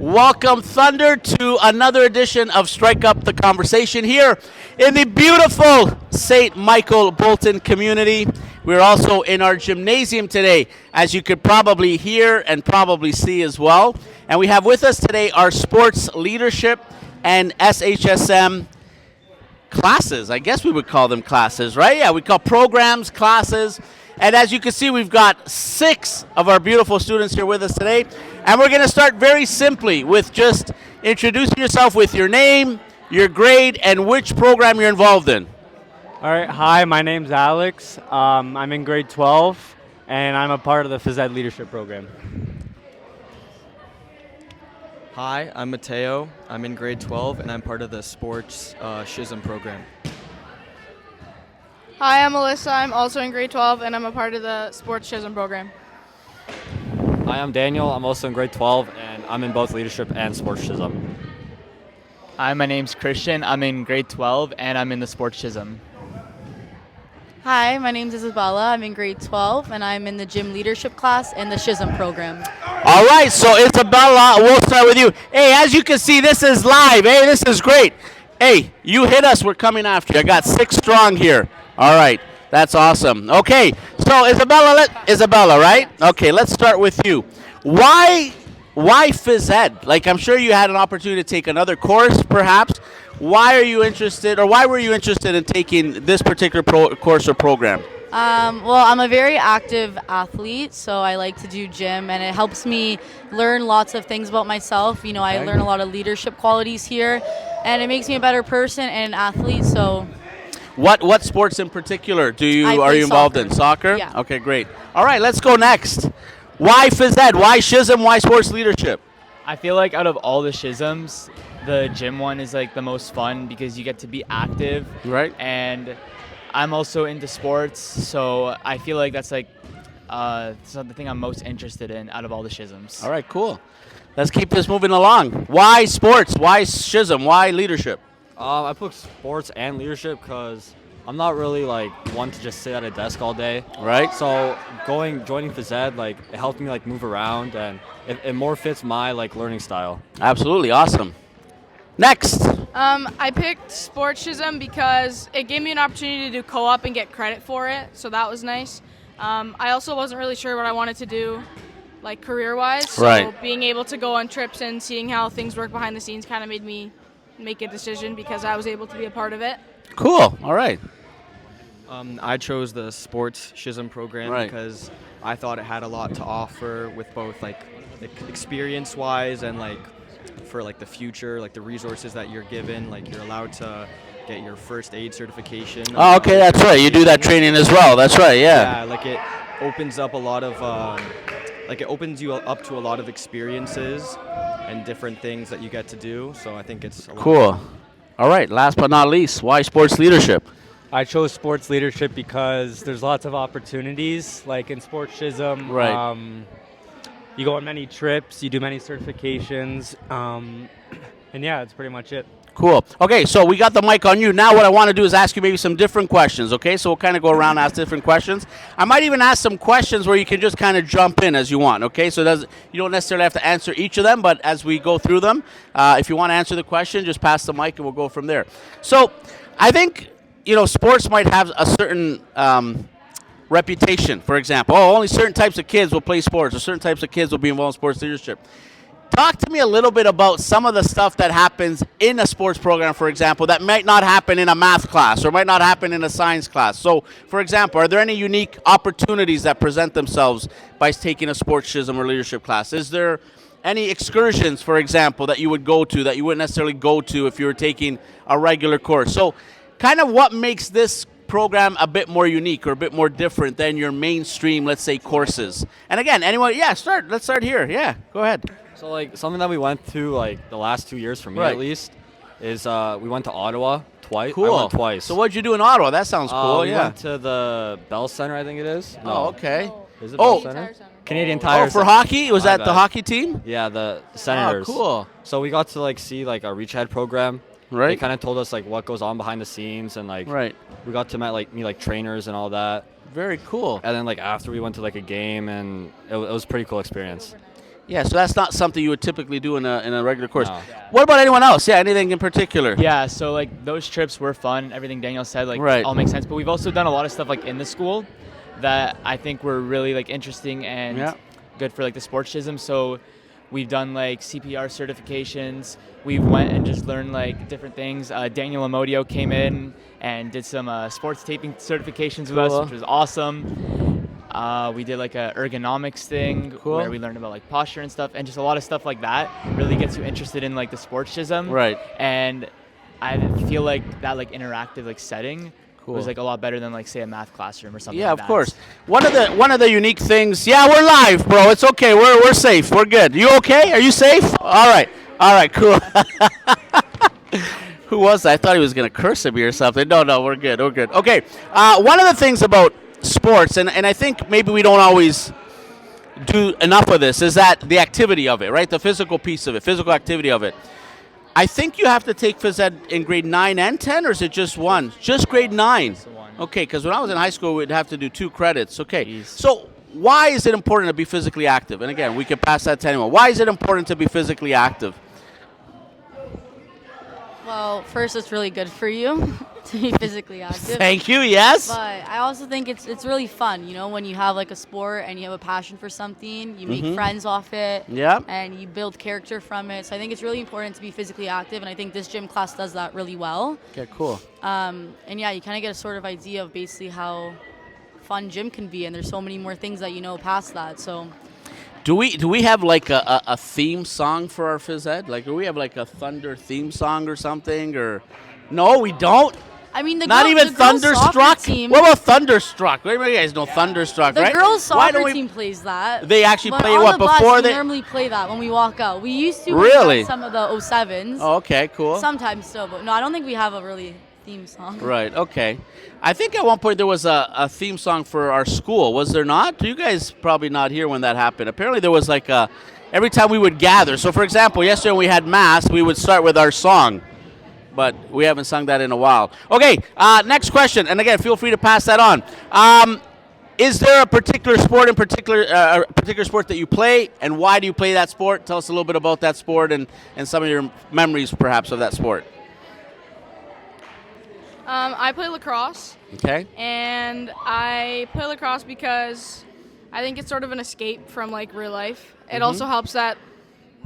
Welcome, Thunder, to another edition of Strike Up the Conversation here in the beautiful St. Michael Bolton community. We're also in our gymnasium today, as you could probably hear and probably see as well. And we have with us today our sports leadership and SHSM classes. I guess we would call them classes, right? Yeah, we call programs classes. And as you can see, we've got 6 of our beautiful students here with us today. And we're going to start very simply with just introducing yourself with your name, your grade, and which program you're involved in. All right. Hi, my name's Alex. I'm in grade 12, and I'm a part of the Phys-Ed leadership program. Hi, I'm Mateo. I'm in grade 12, and I'm part of the sports SHSM program. Hi, I'm Alyssa. I'm also in grade 12, and I'm a part of the sports SHSM program. Hi, I'm Daniel. I'm also in grade 12, and I'm in both leadership and sports SHSM. Hi, my name's Christian. I'm in grade 12, and I'm in the sports SHSM. Hi, my name's Isabella. I'm in grade 12, and I'm in the gym leadership class and the SHSM program. All right, so Isabella, we'll start with you. Hey, as you can see, this is live. Hey, this is great. Hey, you hit us. We're coming after you. I got 6 strong here. All right, that's awesome. Okay, so Isabella, right? Okay, let's start with you. Why Phys-Ed? Like, I'm sure you had an opportunity to take another course, perhaps. Why are you interested, or why were you interested in taking this particular course or program? Well, I'm a very active athlete, so I like to do gym, and it helps me learn lots of things about myself. You know, I learn a lot of leadership qualities here, and it makes me a better person and an athlete, so... What sports in particular are you involved in? Soccer? Yeah. Okay, great. All right, let's go next. Why Phys-Ed? Why SHSM? Why sports leadership? I feel like out of all the SHSMs, the gym one is like the most fun because you get to be active. Right. And I'm also into sports, so I feel like that's like the thing I'm most interested in out of all the SHSMs. All right, cool. Let's keep this moving along. Why sports? Why SHSM? Why leadership? I put sports and leadership because I'm not really like one to just sit at a desk all day. Right. So joining Phys-Ed, like it helped me like move around, and it more fits my like learning style. Absolutely, awesome. Next. I picked sports SHSM because it gave me an opportunity to do co-op and get credit for it, so that was nice. I also wasn't really sure what I wanted to do, like career-wise. So Right. being able to go on trips and seeing how things work behind the scenes kind of made me make a decision because I was able to be a part of it. Cool. All right. I chose the sports SHSM program Right. because I thought it had a lot to offer with both like experience-wise and like for like the future, like the resources that you're given. Like you're allowed to get your first aid certification. Oh, okay, that's right. You do that training as well. That's right. Yeah. Yeah, like it opens up a lot of it opens you up to a lot of experiences and different things that you get to do. So I think it's a lot Cool. of fun. All right. Last but not least, why sports leadership? I chose sports leadership because there's lots of opportunities, like in sports SHSM. Right. You go on many trips, you do many certifications, and yeah, that's pretty much it. Cool. Okay, so we got the mic on you. Now what I want to do is ask you maybe some different questions, okay? So we'll kind of go around and ask different questions. I might even ask some questions where you can just kind of jump in as you want, okay? So you don't necessarily have to answer each of them, but as we go through them, if you want to answer the question, just pass the mic and we'll go from there. So I think, sports might have a certain reputation, for example. Oh, only certain types of kids will play sports, or certain types of kids will be involved in sports leadership. Talk to me a little bit about some of the stuff that happens in a sports program, for example, that might not happen in a math class or might not happen in a science class. So, for example, are there any unique opportunities that present themselves by taking a sports SHSM or leadership class? Is there any excursions, for example, that you would go to that you wouldn't necessarily go to if you were taking a regular course? So, kind of what makes this program a bit more unique or a bit more different than your mainstream, let's say, courses? And again, anyone, let's start here. Yeah, go ahead. So like something that we went through like the last 2 years for me Right. at least is we went to Ottawa twice. Cool. I went twice. So what'd you do in Ottawa? That sounds cool. We yeah. went to the Bell Center, I think it is. No. Oh, okay. Is it Oh. Bell Center? Canadian Tire. Oh, for Center. hockey? Was My that the bad. hockey team? Yeah, the Senators. Oh, cool. So we got to like see like a reach ahead program. Right. They kind of told us like what goes on behind the scenes and like Right. we got to meet trainers and all that. Very cool. And then like after we went to like a game and it was a pretty cool experience. Yeah, so that's not something you would typically do in a regular course. No. What about anyone else? Yeah, anything in particular? Yeah, so like those trips were fun. Everything Daniel said like Right. all makes sense. But we've also done a lot of stuff like in the school that I think were really like interesting and Yeah. good for like the sportsism. So we've done like CPR certifications. We went and just learned like different things. Daniel Amodio came in and did some sports taping certifications with us, Cool. which was awesome. We did like a ergonomics thing Cool. where we learned about like posture and stuff, and just a lot of stuff like that really gets you interested in like the sportsism. Right. And I feel like that like interactive like setting Cool. was like a lot better than like say a math classroom or something. Yeah, like of that. course. One of the unique things. Yeah, we're live, bro. It's okay. We're safe. We're good. You okay? Are you safe? All right. All right. Cool. Who was that? I thought he was gonna curse at me or something. No, we're good. We're good. Okay. One of the things about sports, and I think maybe we don't always do enough of this, is that the activity of it, right? The physical piece of it, physical activity of it. I think you have to take Phys-Ed in grade 9 and 10, or is it just one? Just grade 9. Just the one. Okay, because when I was in high school, we'd have to do 2 credits. Okay, Jeez. so why is it important to be physically active? And again, we can pass that to anyone. Why is it important to be physically active? Well, first, it's really good for you to be physically active. Thank you, yes. But I also think it's really fun, you know, when you have like a sport and you have a passion for something, you make friends off it, Yeah. and you build character from it. So I think it's really important to be physically active, and I think this gym class does that really well. Okay, cool. And yeah, you kind of get a sort of idea of basically how fun gym can be, and there's so many more things that you know past that. So Do we have like a theme song for our Phys-Ed? Like, do we have like a Thunder theme song or something? Or no, we don't. I mean, Not even the girls' soccer Thunderstruck. team. What about Thunderstruck? You guys know Thunderstruck, The right? girls' Why soccer don't we- team plays that. They actually But play on what the bus, before we they? normally play that when we walk out. We used to Really? some of the 07s. Oh, okay, cool. Sometimes still, but no, I don't think we have a really theme song. Right. Okay. I think at one point there was a theme song for our school. Was there not? You guys probably not here when that happened. Apparently there was like a every time we would gather. So for example, yesterday when we had mass, we would start with our song. But we haven't sung that in a while. Okay, next question. And again, feel free to pass that on. Is there a particular sport a particular sport that you play, and why do you play that sport? Tell us a little bit about that sport and some of your memories, perhaps, of that sport. I play lacrosse, Okay. and I play lacrosse because I think it's sort of an escape from like real life. It also helps that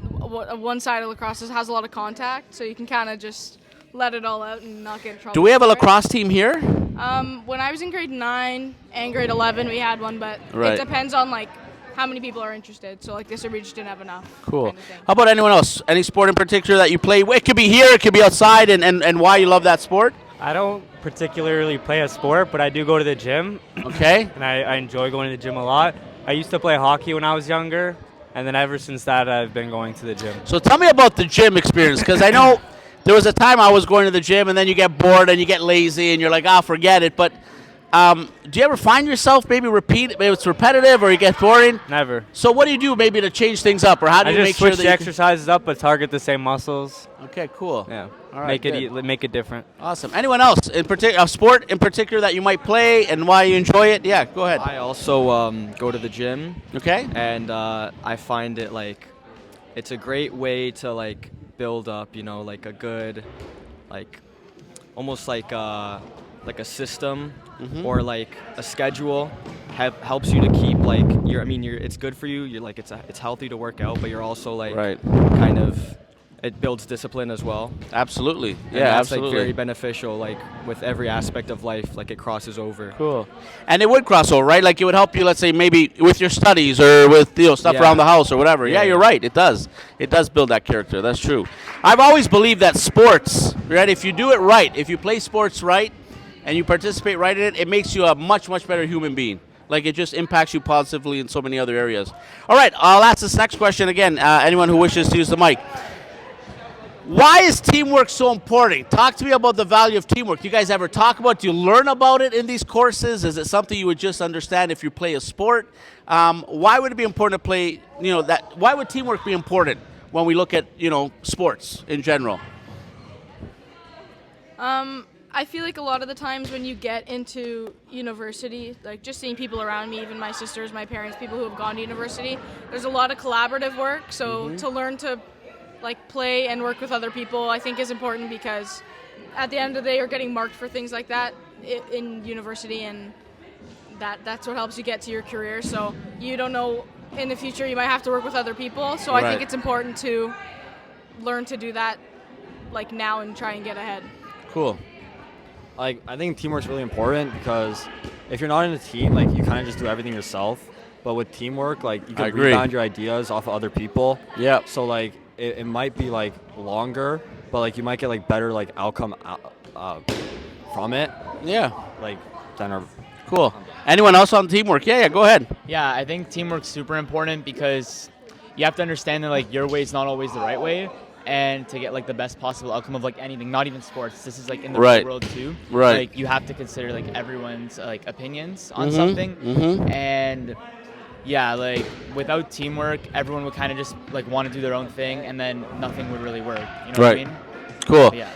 one side of lacrosse has a lot of contact, so you can kind of just let it all out and not get in trouble. Do we have a for it. lacrosse team here? When I was in grade 9 and grade 11, we had one, but Right. it depends on like how many people are interested. So like this year we just didn't have enough. Cool. Kind of thing. How about anyone else? Any sport in particular that you play? It could be here, it could be outside, and why you love that sport? I don't particularly play a sport, but I do go to the gym, Okay. and I enjoy going to the gym a lot. I used to play hockey when I was younger, and then ever since that, I've been going to the gym. So tell me about the gym experience, because I know there was a time I was going to the gym, and then you get bored and you get lazy, and you're like, forget it. But do you ever find yourself maybe maybe it's repetitive or you get boring? Never. So what do you do maybe to change things up, or how do I you just make sure switch that the you exercises up, but target the same muscles. Okay, cool. Yeah. All right, Make it different. Awesome. Anyone else in particular, a sport in particular that you might play and why you enjoy it? Yeah, go ahead. I also go to the gym, Okay. and I find it like it's a great way to like build up, you know, like a good, like almost like a system or like a schedule. Helps you to keep like it's good for you. You're like it's healthy to work out, but you're also like Right. kind of it builds discipline as well. Absolutely. And Yeah, that's absolutely. like very beneficial, like with every aspect of life, like it crosses over. Cool. And it would cross over, right? Like it would help you, let's say, maybe with your studies or with stuff Yeah. around the house or whatever. Yeah, Yeah, you're yeah. right. It does. It does build that character. That's true. I've always believed that sports, right? If you do it right, if you play sports right, and you participate right in it, it makes you a much, much better human being. Like it just impacts you positively in so many other areas. All right, I'll ask this next question again. Anyone who wishes to use the mic. Why is teamwork so important? Talk to me about the value of teamwork. Do you guys ever talk about it? Do you learn about it in these courses? Is it something you would just understand if you play a sport? Why would it be important to play, why would teamwork be important when we look at, sports in general? I feel like a lot of the times when you get into university, like just seeing people around me, even my sisters, my parents, people who have gone to university, there's a lot of collaborative work. So to learn to like play and work with other people, I think is important, because at the end of the day, you're getting marked for things like that in university, and that's what helps you get to your career. So you don't know, in the future you might have to work with other people. So I think it's important to learn to do that like now and try and get ahead. Cool. Like, I think teamwork's really important, because if you're not in a team, like, you kind of just do everything yourself. But with teamwork, like, you can rebound your ideas off of other people. Yeah. So, like, it might be, like, longer, but, like, you might get, like, better, like, outcome from it. Yeah. Like, than Cool. Anyone else on teamwork? Yeah, go ahead. Yeah, I think teamwork's super important, because you have to understand that like your way is not always the right way, and to get like the best possible outcome of like anything, not even sports. This is like in the real world too. Right. Like you have to consider like everyone's like opinions on something, and yeah, like without teamwork, everyone would kind of just like want to do their own thing, and then nothing would really work. You know what I mean? Cool. But, yeah.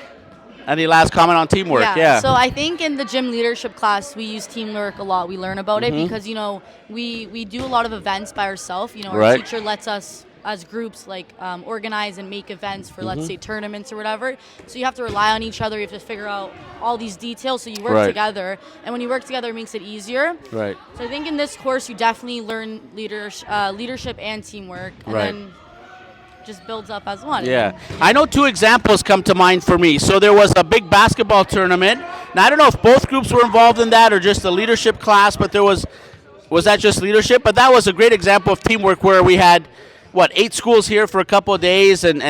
Any last comment on teamwork? Yeah. So I think in the gym leadership class, we use teamwork a lot. We learn about it because, you know, we do a lot of events by ourselves. You know, our teacher lets us as groups like organize and make events for, let's say, tournaments or whatever. So you have to rely on each other. You have to figure out all these details, so you work together. And when you work together, it makes it easier. Right. So I think in this course, you definitely learn leadership and teamwork. And then just builds up as one. Yeah. I know two examples come to mind for me. So there was a big basketball tournament. Now, I don't know if both groups were involved in that or just the leadership class, but there was that just leadership? But that was a great example of teamwork, where we had, 8 schools here for a couple of days, and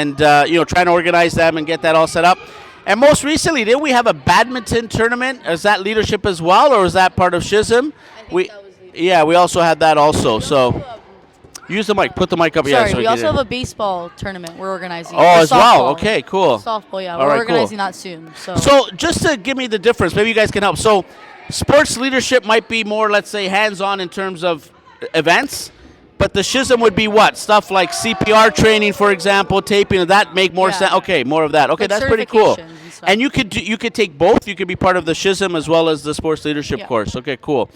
you know, trying to organize them and get that all set up. And most recently, did we have a badminton tournament? Is that leadership as well, or is that part of SHSM? I think that was leadership. Yeah, we also had that also. So use the mic. Put the mic up. Sorry, so we also have a baseball tournament we're organizing. Oh, as well. Okay, cool. Softball, yeah. All We're right, organizing that soon. So just to give me the difference, maybe you guys can help. So sports leadership might be more, let's say, hands-on in terms of events, but the SHSM would be what? Stuff like CPR training, for example, taping. Does that make more sense? Okay, more of that. Okay, like that's pretty cool. And you could take both. You could be part of the SHSM as well as the sports leadership course. Okay, cool.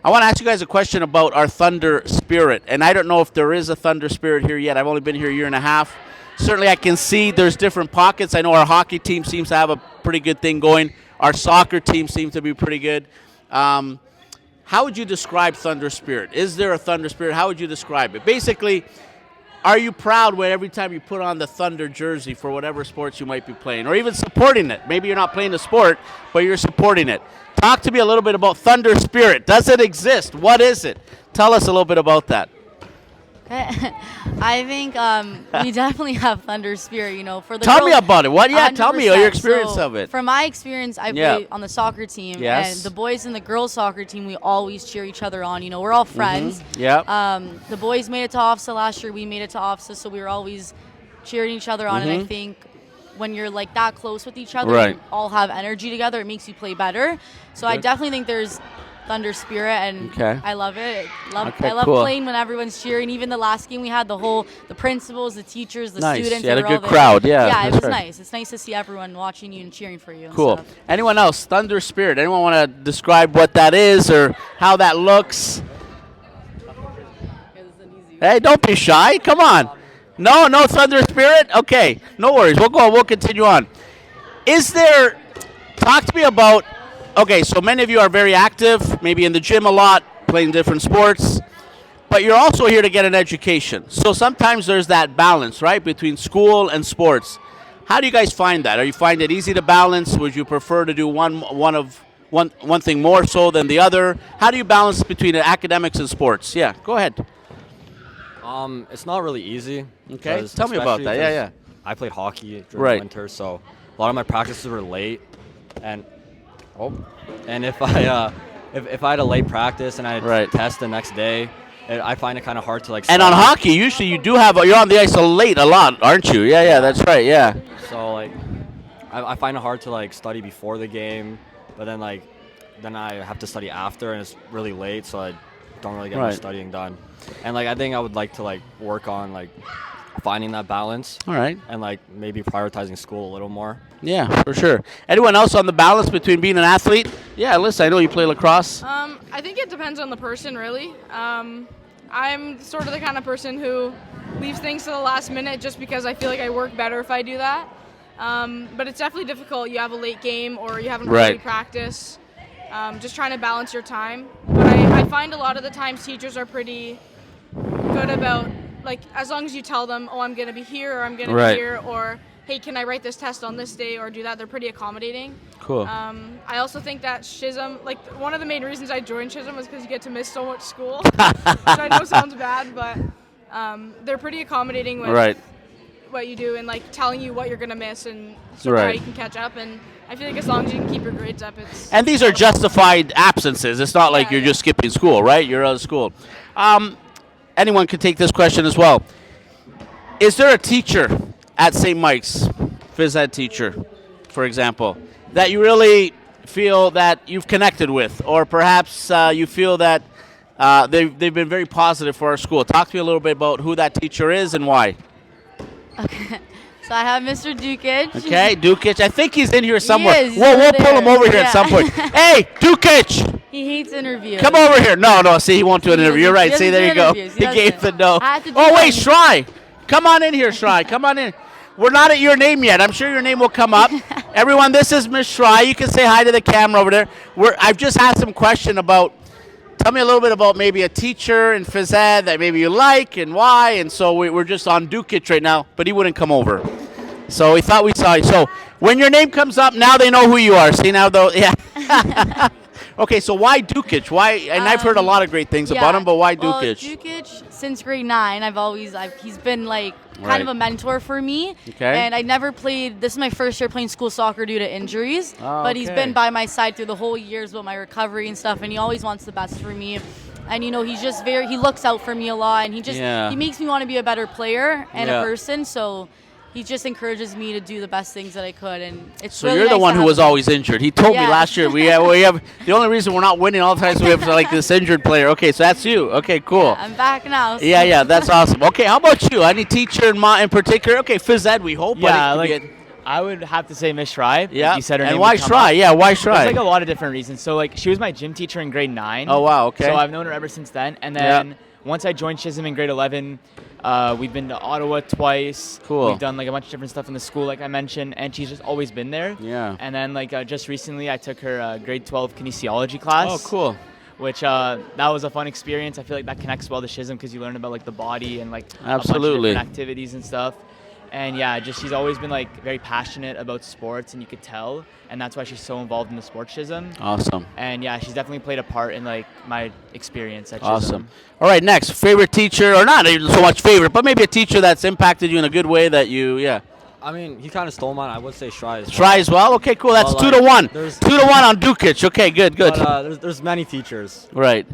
I want to ask you guys a question about our Thunder Spirit. And I don't know if there is a Thunder Spirit here yet. I've only been here a year and a half. Certainly I can see there's different pockets. I know our hockey team seems to have a pretty good thing going. Our soccer team seems to be pretty good. How would you describe Thunder Spirit? Is there a Thunder Spirit? How would you describe it? Basically, are you proud when every time you put on the Thunder jersey for whatever sports you might be playing, or even supporting it? Maybe you're not playing the sport, but you're supporting it. Talk to me a little bit about Thunder Spirit. Does it exist? What is it? Tell us a little bit about that. I think we definitely have Thunder Spirit, you know. For the Tell me about it. What? Yeah, tell me your experience so of it. From my experience, I play on the soccer team, and the boys and the girls soccer team, we always cheer each other on. You know, we're all friends. Yeah. The boys made it to OFSA last year. We made it to OFSA, so we were always cheering each other on. And I think when you're like that close with each other, and all have energy together, it makes you play better. So I definitely think there's Thunder Spirit, and I love it. I love playing when everyone's cheering. Even the last game we had, the principals, the teachers, the students. You had a good crowd. Yeah, it was nice. It's nice to see everyone watching you and cheering for you. Cool. And stuff. Anyone else? Thunder Spirit. Anyone want to describe what that is or how that looks? Hey, don't be shy. Come on. No Thunder Spirit? Okay, no worries. We'll go. We'll continue on. Talk to me about, okay, so many of you are very active, maybe in the gym a lot, playing different sports, but you're also here to get an education. So sometimes there's that balance, right, between school and sports. How do you guys find that? Are you find it easy to balance? Would you prefer to do one thing more so than the other? How do you balance between academics and sports? Yeah, go ahead. It's not really easy. Okay, tell me about that. Yeah. I played hockey during the winter, so a lot of my practices were late, and if I had a late practice and I had a test the next day, I find it kind of hard to like. And on hockey, usually you're on the ice late a lot, aren't you? Yeah, that's right. Yeah. So like, I find it hard to like study before the game, but then I have to study after, and it's really late, so I don't really get much studying done. And like, I think I would like to like work on like finding that balance. All right. And like maybe prioritizing school a little more. Yeah, for sure. Anyone else on the balance between being an athlete? Yeah, Alyssa, I know you play lacrosse. I think it depends on the person, really. I'm sort of the kind of person who leaves things to the last minute just because I feel like I work better if I do that. But it's definitely difficult. You have a late game or you haven't really practice. Just trying to balance your time. But I find a lot of the times teachers are pretty good about, like, as long as you tell them, oh, I'm going to be here or I'm going to be here, or hey, can I write this test on this day or do that, they're pretty accommodating. Cool. I also think that SHSM, like, one of the main reasons I joined SHSM was because you get to miss so much school, which I know sounds bad, but they're pretty accommodating with what you do and, like, telling you what you're going to miss and sort of how you can catch up. And I feel like as long as you can keep your grades up, it's... And these are justified absences. It's not like you're just skipping school, right? You're out of school. Anyone could take this question as well. Is there a teacher at St. Mike's, Phys-Ed teacher, for example, that you really feel that you've connected with, or perhaps you feel that they've been very positive for our school? Talk to me a little bit about who that teacher is and why. Okay. So I have Mr. Dukic. Okay, Dukic. I think he's in here somewhere. He is. We'll pull him over here at some point. Hey, Dukic! He hates interviews. Come over here. No. See, he won't do an interview. You're right. See, there you go. He gave the no. Oh, wait, Shry. Come on in here, Shry. Come on in. We're not at your name yet. I'm sure your name will come up. Everyone, this is Miss Shry. You can say hi to the camera over there. I've just asked some question about, tell me a little bit about maybe a teacher in Phys-Ed that maybe you like and why. And so we're just on Dukic right now, but he wouldn't come over. So we thought we saw you. So when your name comes up, now they know who you are. See, now though, yeah. Okay, so why Dukic? Why? And I've heard a lot of great things about him, but why Dukic? Well, Dukic, since grade 9, he's been like kind of a mentor for me. Okay. And I never played. This is my first year playing school soccer due to injuries. Oh, but he's been by my side through the whole years about my recovery and stuff, and he always wants the best for me. And he's just he looks out for me a lot, and he makes me want to be a better player and a person. So he just encourages me to do the best things that I could, and it's so really you're the nice one who was always injured. He told me last year we have the only reason we're not winning all the time is we have like this injured player. Okay, so that's you. Okay, cool. Yeah, I'm back now. So. Yeah, that's awesome. Okay, how about you? Any teacher in particular? Okay, Phys-Ed, we hope. Yeah, I would have to say Miss Shry. Yeah, you said her and name. why Shry? Yeah, why Shry? There's like a lot of different reasons. So like she was my gym teacher in grade 9. Oh wow, okay. So I've known her ever since then, and then once I joined SHSM in grade 11. We've been to Ottawa twice. Cool. We've done like a bunch of different stuff in the school, like I mentioned, and she's just always been there. Yeah. And then like just recently, I took her grade 12 kinesiology class. Oh, cool. Which that was a fun experience. I feel like that connects well to SHSM because you learn about like the body and like a bunch of different activities and stuff. And yeah, she's always been like very passionate about sports, and you could tell, and that's why she's so involved in the sports SHSM. Awesome. And yeah, she's definitely played a part in like my experience at SHSM. Awesome. All right, next, favorite teacher, or not even so much favorite, but maybe a teacher that's impacted you in a good way that you, I mean, he kind of stole mine. I would say Shry as well. Shry as well? Okay, cool. That's 2-1. 2-1 on Dukic. Okay, good. But, there's many teachers. Right.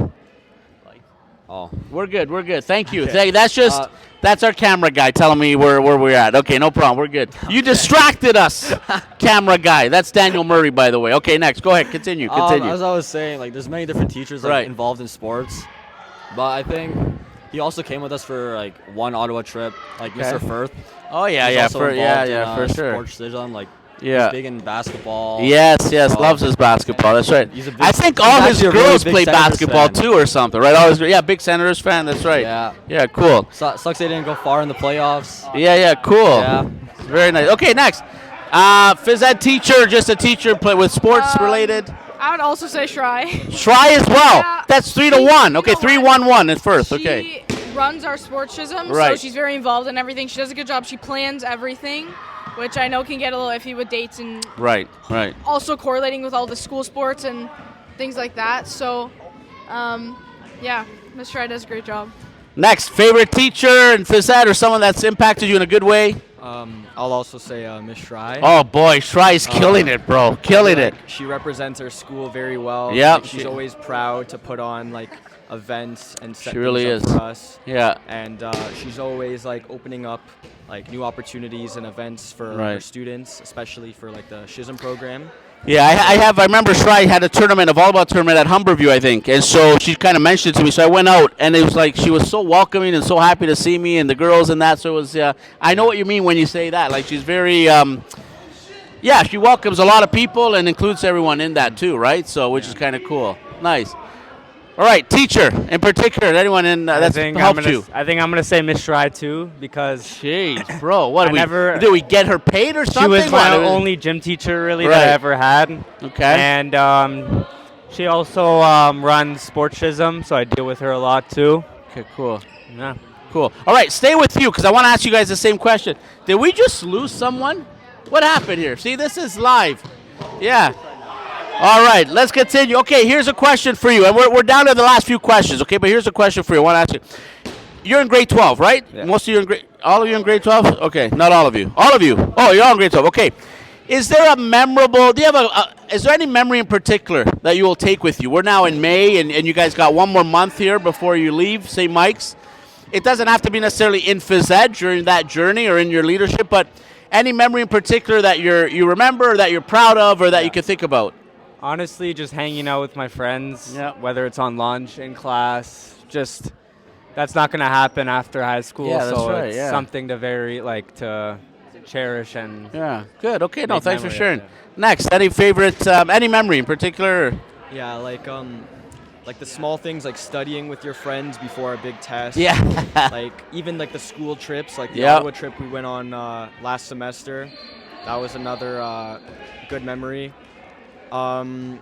We're good. Thank you. Okay. That's our camera guy telling me where we're at. Okay, no problem. We're good. You distracted us, camera guy. That's Daniel Murray, by the way. Okay, next. Go ahead. Continue. As I was saying, like, there's many different teachers involved in sports. But I think he also came with us for, like, one Ottawa trip, like Mr. Firth. Oh, yeah, for sure. Sports SHSM, like, he's big in basketball. Yes, loves his basketball. That's right. I think all his girls play basketball too, or something, right? Big Senators fan. That's right. Yeah, cool. Sucks they didn't go far in the playoffs. Yeah, cool. Yeah, very nice. Okay, next, Phys-Ed teacher, just a teacher with sports related. I would also say Shry. Shry as well. Yeah, that's 3-1. Okay, 3-1-1 at first. Okay. She runs our sports SHSM, so she's very involved in everything. She does a good job. She plans everything, which I know can get a little iffy with dates and right. Also correlating with all the school sports and things like that. So, Ms. Shry does a great job. Next, favorite teacher in Phys-Ed or someone that's impacted you in a good way? I'll also say Miss Shry. Oh boy, Shry's killing it, bro. Killing it. She represents our school very well. Yeah. She's always proud to put on like events and set things up for us. Yeah. And she's always like opening up like new opportunities and events for our students, especially for like the SHSM program. Yeah, I remember Shrai had a tournament, a volleyball tournament at Humberview, I think. And so she kind of mentioned it to me. So I went out, and it was like she was so welcoming and so happy to see me and the girls and that. So it was, I know what you mean when you say that. Like, she's very, yeah, she welcomes a lot of people and includes everyone in that too, right? So, which is kind of cool. Nice. All right, teacher in particular, anyone in that's helped you? I think I'm gonna say Miss Shry too because jeez, bro, what did we get her paid or something? She was my only gym teacher really that I ever had. Okay. And she also runs SHSM, so I deal with her a lot too. Okay, cool. Yeah. Cool. All right, stay with you because I want to ask you guys the same question. Did we just lose someone? What happened here? See, this is live. Yeah. All right, let's continue. Okay, here's a question for you. And we're down to the last few questions, okay? But here's a question for you. I want to ask you. You're in grade 12, right? Yeah. Most of you in grade... All of you in grade 12? Okay, not all of you. All of you. Oh, you're all in grade 12. Okay. Is there a memorable... Do you have is there any memory in particular that you will take with you? We're now in May, and you guys got one more month here before you leave St. Mike's. It doesn't have to be necessarily in Phys-Ed during that journey or in your leadership, but any memory in particular that you remember, or that you're proud of, or that you can think about? Honestly, just hanging out with my friends, whether it's on lunch, in class, just that's not going to happen after high school. Yeah, that's so right, it's something to cherish and good. Okay, no, thanks for sharing. Yeah. Next, any favorite, any memory in particular? Yeah, like the small things like studying with your friends before a big test. Yeah. Like even like the school trips, like the Ottawa trip we went on last semester. That was another good memory. And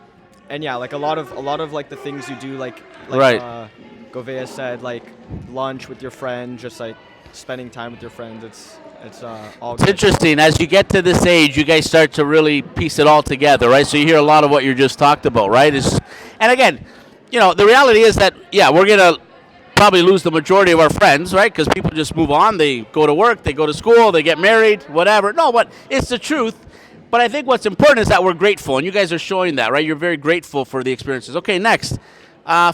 yeah, like a lot of like the things you do, like Govea said, like lunch with your friend, just like spending time with your friends. It's all. It's interesting as you get to this age, you guys start to really piece it all together, right? So you hear a lot of what you just talked about, right? And again, you know, the reality is that we're gonna probably lose the majority of our friends, right? Because people just move on. They go to work, they go to school, they get married, whatever. No, but it's the truth. But I think what's important is that we're grateful, and you guys are showing that, right? You're very grateful for the experiences. Okay, next.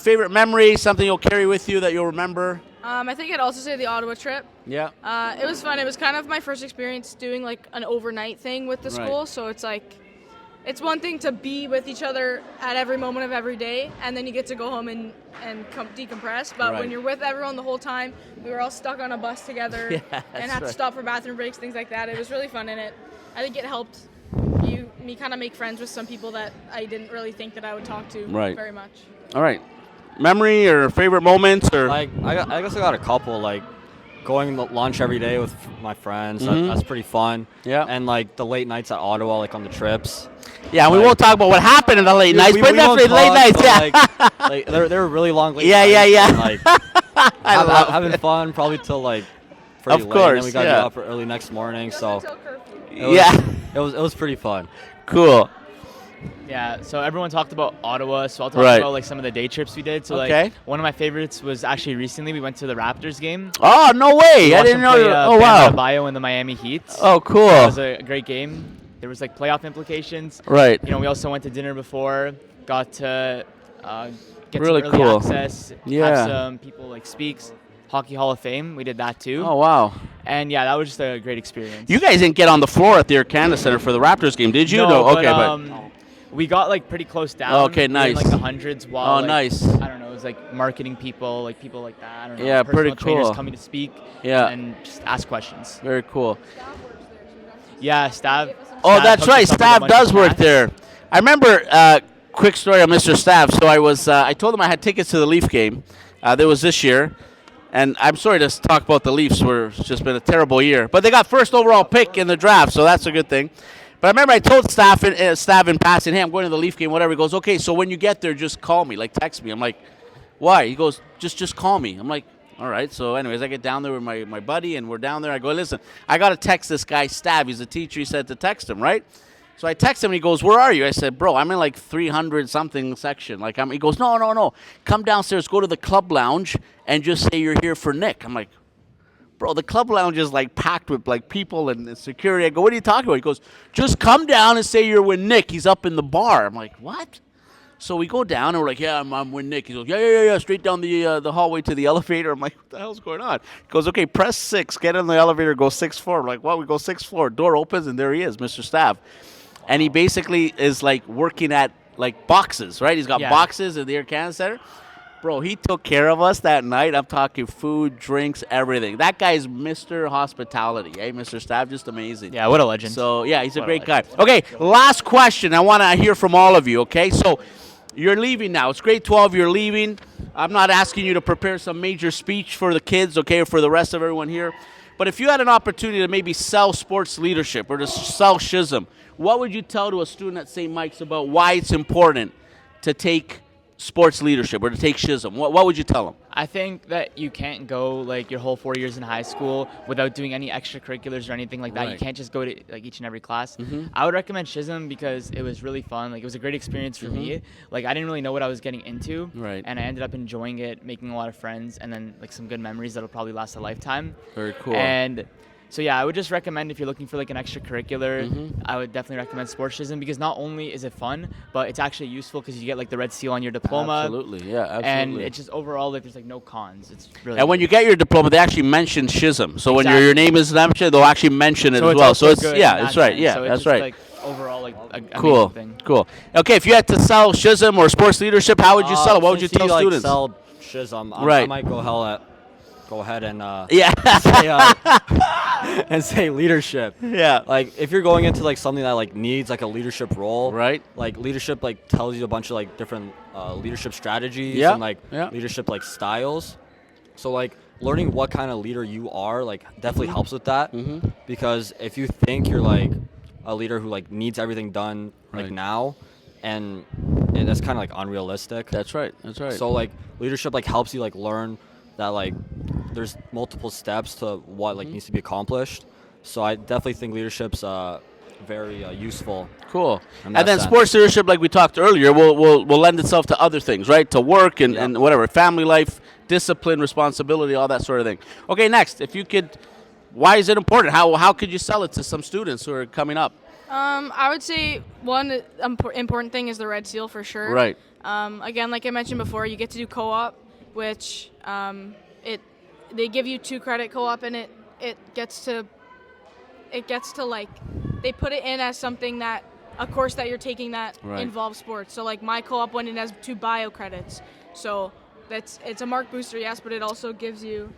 Favorite memory, something you'll carry with you that you'll remember? I think I'd also say the Ottawa trip. Yeah. It was fun. It was kind of my first experience doing like an overnight thing with the school, so it's like, it's one thing to be with each other at every moment of every day, and then you get to go home and decompress. But when you're with everyone the whole time, we were all stuck on a bus together and had to stop for bathroom breaks, things like that. It was really fun, and I think it helped me kind of make friends with some people that I didn't really think that I would talk to very much. All right. Memory or favorite moments or like I guess I got a couple, like going to lunch every day with my friends. That's pretty fun. Yeah. And like the late nights at Ottawa, like on the trips. Yeah, we won't talk about what happened in the late nights, but definitely late nights. Yeah. Like they were really long late nights. Yeah. Like having fun probably till like pretty late. And then we got to get up early next morning, so it was pretty fun. Cool. Yeah, so everyone talked about Ottawa, so I'll talk about like some of the day trips we did. So like one of my favorites was actually recently we went to the Raptors game. Oh, no way. I didn't know. Oh, wow. Bio and the Miami Heat. Oh, cool. It was a great game. There was like playoff implications. Right. You know, we also went to dinner before, got to get really some early access, Yeah. have some people like speaks. Hockey Hall of Fame, we did that too. Oh, wow. And yeah, that was just a great experience. You guys didn't get on the floor at the Air Canada Center for the Raptors game, did you? No, okay, but we got like pretty close down. Okay, nice. We were in, like the hundreds while like, nice. I don't know, it was like marketing people like that. I don't know. Yeah, pretty personal trainers cool. coming to speak and just ask questions. Very cool. Yeah, Stav. Oh, that's right. Stav does work there. I remember quick story on Mr. Stav. So I told him I had tickets to the Leaf game. There was this year. And I'm sorry to talk about the Leafs, it's just been a terrible year. But they got first overall pick in the draft, so that's a good thing. But I remember I told Stav in passing, hey, I'm going to the Leaf game, whatever. He goes, okay, so when you get there, just call me, like text me. I'm like, why? He goes, just call me. I'm like, all right. So anyways, I get down there with my buddy, and we're down there. I go, listen, I got to text this guy, Stav. He's a teacher. He said to text him, right? So I text him, and he goes, where are you? I said, bro, I'm in like 300-something section. He goes, no. Come downstairs, go to the club lounge, and just say you're here for Nick. I'm like, bro, the club lounge is like packed with like people and security. I go, what are you talking about? He goes, just come down and say you're with Nick. He's up in the bar. I'm like, what? So we go down, and we're like, yeah, I'm with Nick. He goes, yeah, straight down the hallway to the elevator. I'm like, what the hell's going on? He goes, okay, press 6, get in the elevator, go 6th floor. I'm like, what? We go 6th floor. Door opens, and there he is, Mr. Stav. and he basically is like working at like boxes, right? He's got boxes in the Air Canada Center. Bro, he took care of us that night. I'm talking food, drinks, everything. That guy's Mr. Hospitality, eh, Mr. Staff? Just amazing. Yeah, what a legend. So, yeah, he's a great guy. Okay, last question. I want to hear from all of you, okay? So, you're leaving now. It's grade 12. You're leaving. I'm not asking you to prepare some major speech for the kids, okay, or for the rest of everyone here. But if you had an opportunity to maybe sell sports leadership or to sell SHSM, what would you tell to a student at St. Mike's about why it's important to take sports leadership or to take SHSM? What would you tell them? I think that you can't go like your whole 4 years in high school without doing any extracurriculars or anything like that. Right. You can't just go to like each and every class. I would recommend SHSM because it was really fun. Like it was a great experience for me. Like I didn't really know what I was getting into, Right. and I ended up enjoying it, making a lot of friends, and then like some good memories that'll probably last a lifetime. Very cool. And so yeah, I would just recommend if you're looking for like an extracurricular, I would definitely recommend sports SHSM because not only is it fun, but it's actually useful because you get like the red seal on your diploma. Absolutely, yeah, absolutely. And it's just overall like there's like no cons. It's really And when you get your diploma, they actually mention SHSM. So when Exactly. your name is mentioned, they'll actually mention it so as it's well. also So it's good yeah, in that's that right. sense. Yeah, so it's that's just, right. Like overall like a Cool, amazing thing. cool. Okay, if you had to sell SHSM or sports leadership, how would you sell it? What would you Since tell like, students? Sell SHSM, I Right. might go ahead and Yeah. say, and say leadership. Yeah. Like if you're going into like something that like needs like a leadership role, Right. Like leadership like tells you a bunch of like different leadership strategies Yeah, and like yeah. leadership like styles. So like learning what kind of leader you are like definitely helps with that. Because if you think you're like a leader who like needs everything done like Right. now, and that's kind of like unrealistic. That's right. That's right. So like leadership like helps you like learn that like there's multiple steps to what like needs to be accomplished. So I definitely think leadership's very useful. Cool. in And that then sense. sports leadership, like we talked earlier, will lend itself to other things, right? To work and whatever, family life, discipline, responsibility, all that sort of thing. Okay, next, if you could, why is it important? How could you sell it to some students who are coming up? I would say one important thing is the red seal for sure. Right. Again, like I mentioned before, you get to do co-op, which they give you 2 credit co-op, and it gets to like they put it in as something that a course that you're taking that Right. involves sports. So like my co-op went in as 2 bio credits. So it's a mark booster, yes, but it also gives you.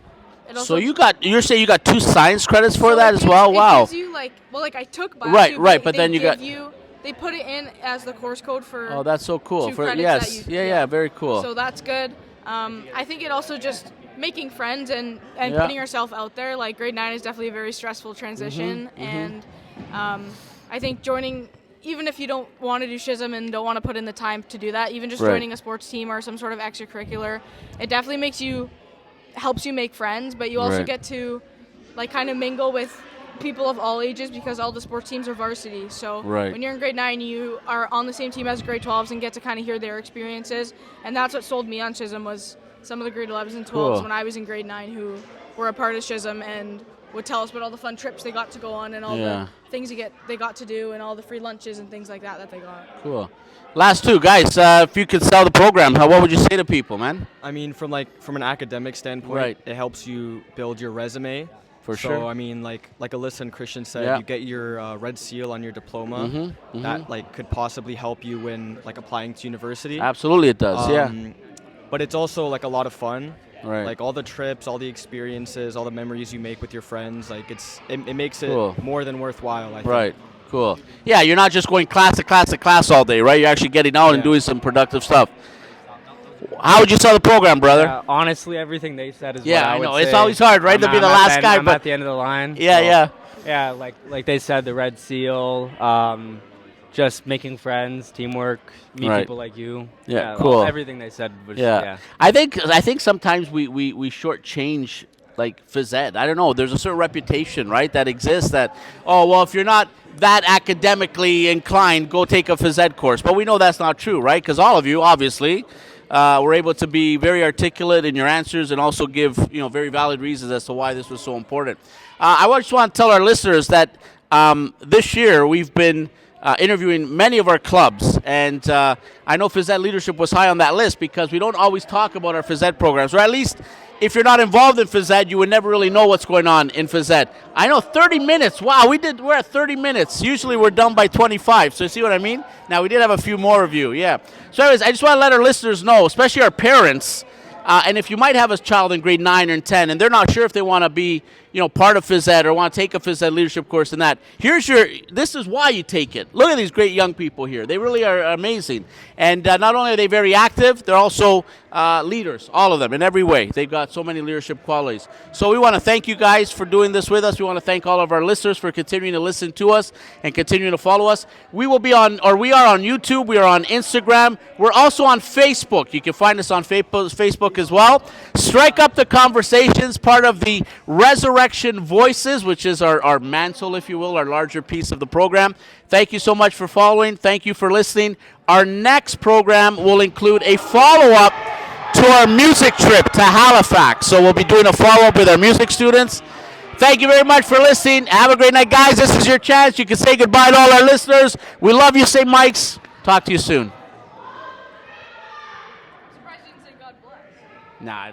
So you're saying you got 2 science credits for so that it as gives- well? Wow. It gives you like I took bio. Right, too, right, but they then you give got- they put it in as the course code for. Oh, that's so cool. 2 For credits yes, that you- yeah, very cool. So that's good. I think it also just making friends and Yeah. putting yourself out there. Like grade 9 is definitely a very stressful transition, and I think joining, even if you don't want to do SHSM and don't want to put in the time to do that, even just Right. joining a sports team or some sort of extracurricular, it definitely helps you make friends, but you also Right. get to like kind of mingle with people of all ages because all the sports teams are varsity. So Right. when you're in grade 9, you are on the same team as grade 12s and get to kind of hear their experiences. And that's what sold me on SHSM was some of the grade 11s and 12s Cool. when I was in grade 9 who were a part of SHSM and would tell us about all the fun trips they got to go on and all Yeah. the things they got to do and all the free lunches and things like that they got. Cool. Last 2 guys, if you could sell the program, what would you say to people, man? I mean, from an academic standpoint, Right. it helps you build your resume. For so, sure. I mean, like Alyssa and Christian said, Yeah. you get your red seal on your diploma. That like could possibly help you when like applying to university. Absolutely, it does. Yeah. But it's also like a lot of fun. Right. Like all the trips, all the experiences, all the memories you make with your friends. Like it makes it Cool. more than worthwhile. I think. Right. Cool. Yeah, you're not just going class to class to class all day, right? You're actually getting out and Yeah. doing some productive stuff. How would you sell the program, brother? Yeah, honestly, everything they said is Yeah, what I I would know. say. It's always hard, right, to be the I'm last guy, I'm but- at the end of the line. Yeah, so, yeah. Yeah, like they said, the red seal, just making friends, teamwork, meet Right. people like you. Yeah, cool. Everything they said was Yeah. I think sometimes we shortchange like Phys-Ed. I don't know. There's a certain reputation, right, that exists that, oh, well, if you're not that academically inclined, go take a Phys-Ed course. But we know that's not true, right? Because all of you, obviously, were able to be very articulate in your answers and also give very valid reasons as to why this was so important. I just want to tell our listeners that this year we've been interviewing many of our clubs. And I know Phys-Ed leadership was high on that list because we don't always talk about our Phys-Ed programs, or at least if you're not involved in Phys-Ed, you would never really know what's going on in Phys-Ed. I know 30 minutes. Wow, we're at 30 minutes. Usually we're done by 25. So you see what I mean? Now, we did have a few more of you, yeah. So anyways, I just want to let our listeners know, especially our parents, and if you might have a child in grade 9 or 10 and they're not sure if they want to be, part of Phys-Ed or want to take a Phys-Ed leadership course in that, this is why you take it. Look at these great young people here. They really are amazing. And not only are they very active, they're also leaders, all of them, in every way. They've got so many leadership qualities. So we want to thank you guys for doing this with us. We want to thank all of our listeners for continuing to listen to us and continuing to follow us. We are on YouTube. We are on Instagram. We're also on Facebook. You can find us on Facebook as well. Strike up the conversations, part of the Resurrection Voices, which is our mantle, if you will, our larger piece of the program. Thank you so much for following. Thank you for listening. Our next program will include a follow-up to our music trip to Halifax. So we'll be doing a follow-up with our music students. Thank you very much for listening. Have a great night, guys. This is your chance. You can say goodbye to all our listeners. We love you, St. Mike's. Talk to you soon. Nah.